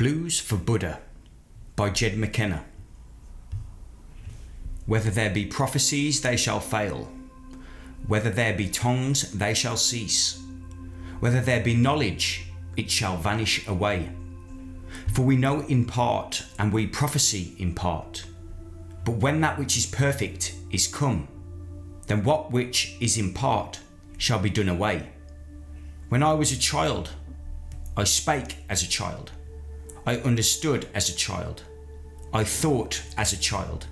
Blues for Buddha by Jed McKenna. Whether there be prophecies, they shall fail. Whether there be tongues, they shall cease. Whether there be knowledge, it shall vanish away. For we know in part, and we prophesy in part. But when that which is perfect is come, then what which is in part shall be done away. When I was a child, I spake as a child. I understood as a child. I thought as a child.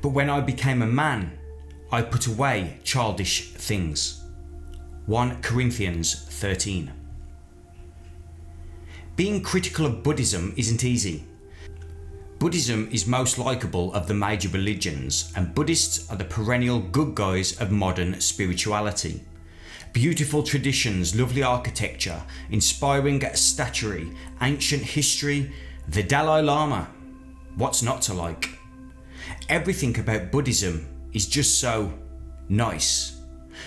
But when I became a man, I put away childish things. 1 Corinthians 13. Being critical of Buddhism isn't easy. Buddhism is most likeable of the major religions, and Buddhists are the perennial good guys of modern spirituality. Beautiful traditions, lovely architecture, inspiring statuary, ancient history, the Dalai Lama. What's not to like? Everything about Buddhism is just so nice.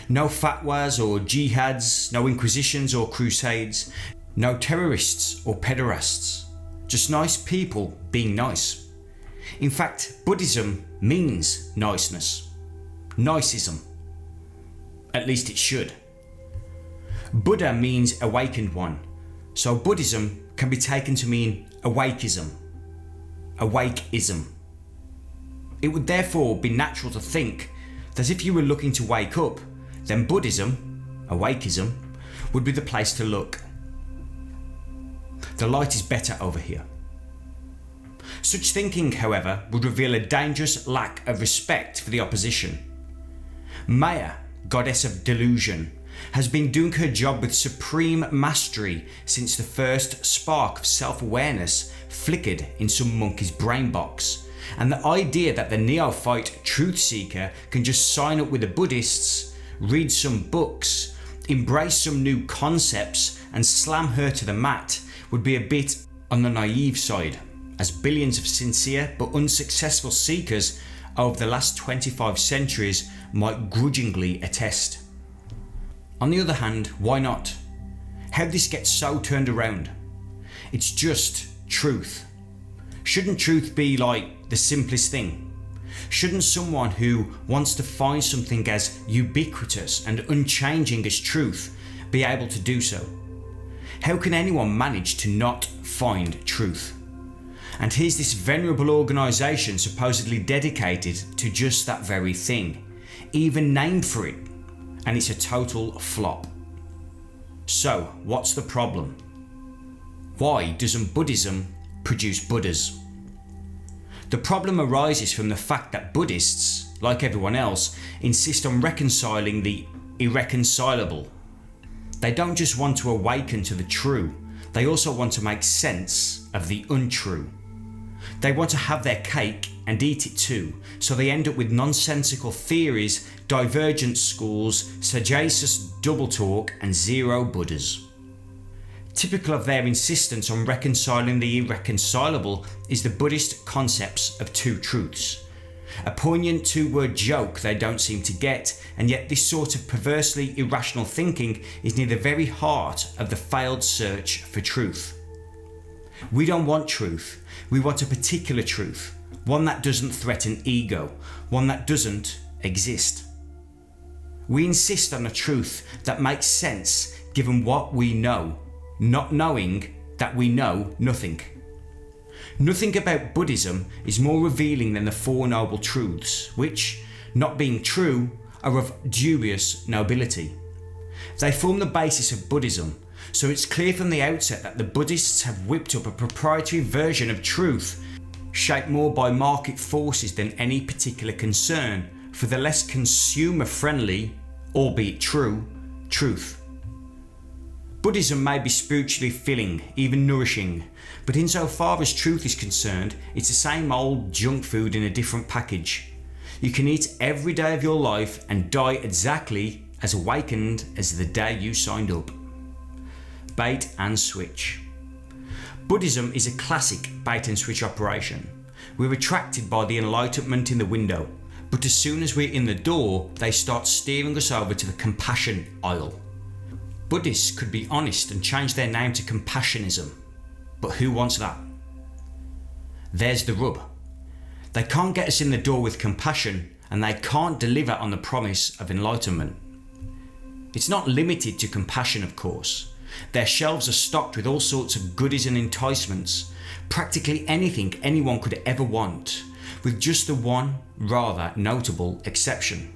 No fatwas or jihads, no inquisitions or crusades, no terrorists or pederasts. Just nice people being nice. In fact, Buddhism means niceness. Niceism. At least it should. Buddha means awakened one, so Buddhism can be taken to mean awakeism. Awakeism. It would therefore be natural to think that if you were looking to wake up, then Buddhism, awakeism, would be the place to look. The light is better over here. Such thinking, however, would reveal a dangerous lack of respect for the opposition. Maya, goddess of delusion, has been doing her job with supreme mastery since the first spark of self-awareness flickered in some monkey's brain box, and the idea that the neophyte truth seeker can just sign up with the Buddhists, read some books, embrace some new concepts and slam her to the mat would be a bit on the naive side, as billions of sincere but unsuccessful seekers over the last 25 centuries might grudgingly attest. On the other hand, why not? How'd this get so turned around? It's just truth. Shouldn't truth be like the simplest thing? Shouldn't someone who wants to find something as ubiquitous and unchanging as truth be able to do so? How can anyone manage to not find truth? And here's this venerable organisation supposedly dedicated to just that very thing, even named for it, and it's a total flop. So, what's the problem? Why doesn't Buddhism produce Buddhas? The problem arises from the fact that Buddhists, like everyone else, insist on reconciling the irreconcilable. They don't just want to awaken to the true, they also want to make sense of the untrue. They want to have their cake and eat it too, so they end up with nonsensical theories, divergent schools, sagacious double talk and zero Buddhas. Typical of their insistence on reconciling the irreconcilable is the Buddhist concepts of two truths. A poignant two-word joke they don't seem to get, and yet this sort of perversely irrational thinking is near the very heart of the failed search for truth. We don't want truth, we want a particular truth, one that doesn't threaten ego, one that doesn't exist. We insist on a truth that makes sense given what we know, not knowing that we know nothing. Nothing about Buddhism is more revealing than the Four Noble Truths, which, not being true, are of dubious nobility. They form the basis of Buddhism, so it's clear from the outset that the Buddhists have whipped up a proprietary version of truth, shaped more by market forces than any particular concern for the less consumer-friendly, albeit true, truth. Buddhism may be spiritually filling, even nourishing, but insofar as truth is concerned, it's the same old junk food in a different package. You can eat every day of your life and die exactly as awakened as the day you signed up. Bait and switch. Buddhism is a classic bait and switch operation. We're attracted by the enlightenment in the window, but as soon as we're in the door, they start steering us over to the compassion aisle. Buddhists could be honest and change their name to Compassionism. But who wants that? There's the rub. They can't get us in the door with compassion, and they can't deliver on the promise of enlightenment. It's not limited to compassion, of course. Their shelves are stocked with all sorts of goodies and enticements, practically anything anyone could ever want, with just the one rather notable exception.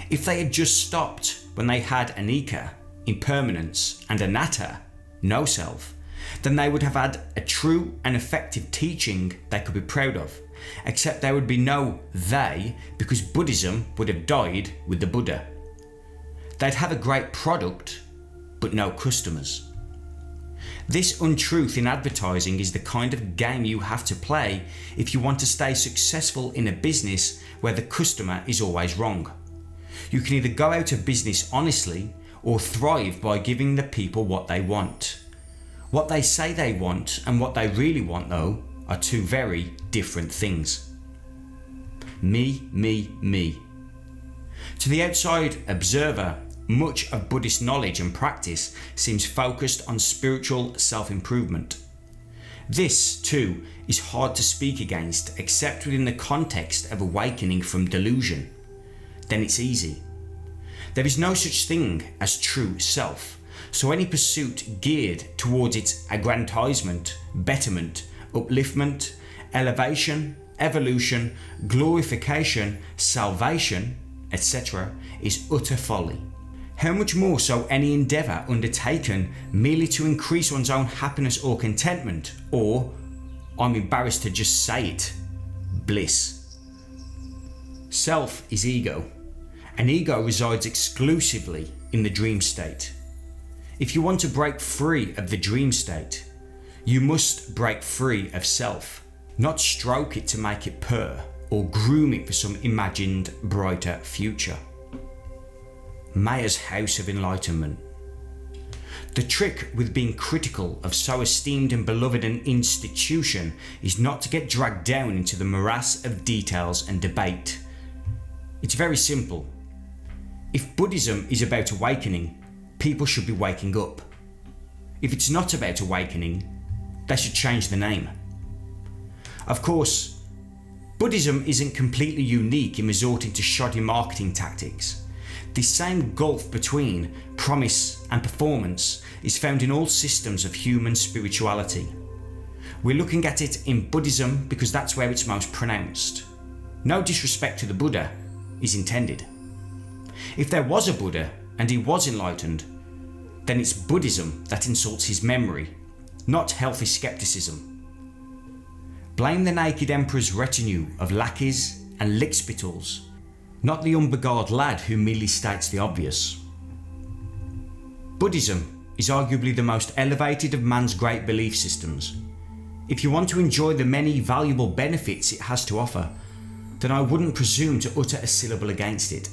If they had just stopped when they had anicca, impermanence, and anatta, no self, then they would have had a true and effective teaching they could be proud of, except there would be no they, because Buddhism would have died with the Buddha. They'd have a great product, but no customers. This untruth in advertising is the kind of game you have to play if you want to stay successful in a business where the customer is always wrong. You can either go out of business honestly or thrive by giving the people what they want. What they say they want and what they really want, though, are two very different things. Me, me, me. To the outside observer, much of Buddhist knowledge and practice seems focused on spiritual self-improvement. This, too, is hard to speak against except within the context of awakening from delusion. Then it's easy. There is no such thing as true self, so any pursuit geared towards its aggrandizement, betterment, upliftment, elevation, evolution, glorification, salvation, etc. is utter folly. How much more so any endeavour undertaken merely to increase one's own happiness or contentment, or, I'm embarrassed to just say it, bliss. Self is ego, and ego resides exclusively in the dream state. If you want to break free of the dream state, you must break free of self, not stroke it to make it purr or groom it for some imagined brighter future. Maya's House of Enlightenment. The trick with being critical of so esteemed and beloved an institution is not to get dragged down into the morass of details and debate. It's very simple. If Buddhism is about awakening, people should be waking up. If it's not about awakening, they should change the name. Of course, Buddhism isn't completely unique in resorting to shoddy marketing tactics. The same gulf between promise and performance is found in all systems of human spirituality. We're looking at it in Buddhism because that's where it's most pronounced. No disrespect to the Buddha is intended. If there was a Buddha and he was enlightened, then it's Buddhism that insults his memory, not healthy skepticism. Blame the naked emperor's retinue of lackeys and lickspittles, not the unbeguiled lad who merely states the obvious. Buddhism is arguably the most elevated of man's great belief systems. If you want to enjoy the many valuable benefits it has to offer, then I wouldn't presume to utter a syllable against it.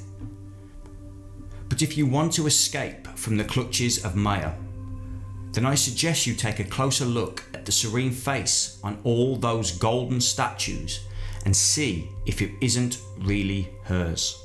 But if you want to escape from the clutches of Maya, then I suggest you take a closer look at the serene face on all those golden statues and see if it isn't really hers.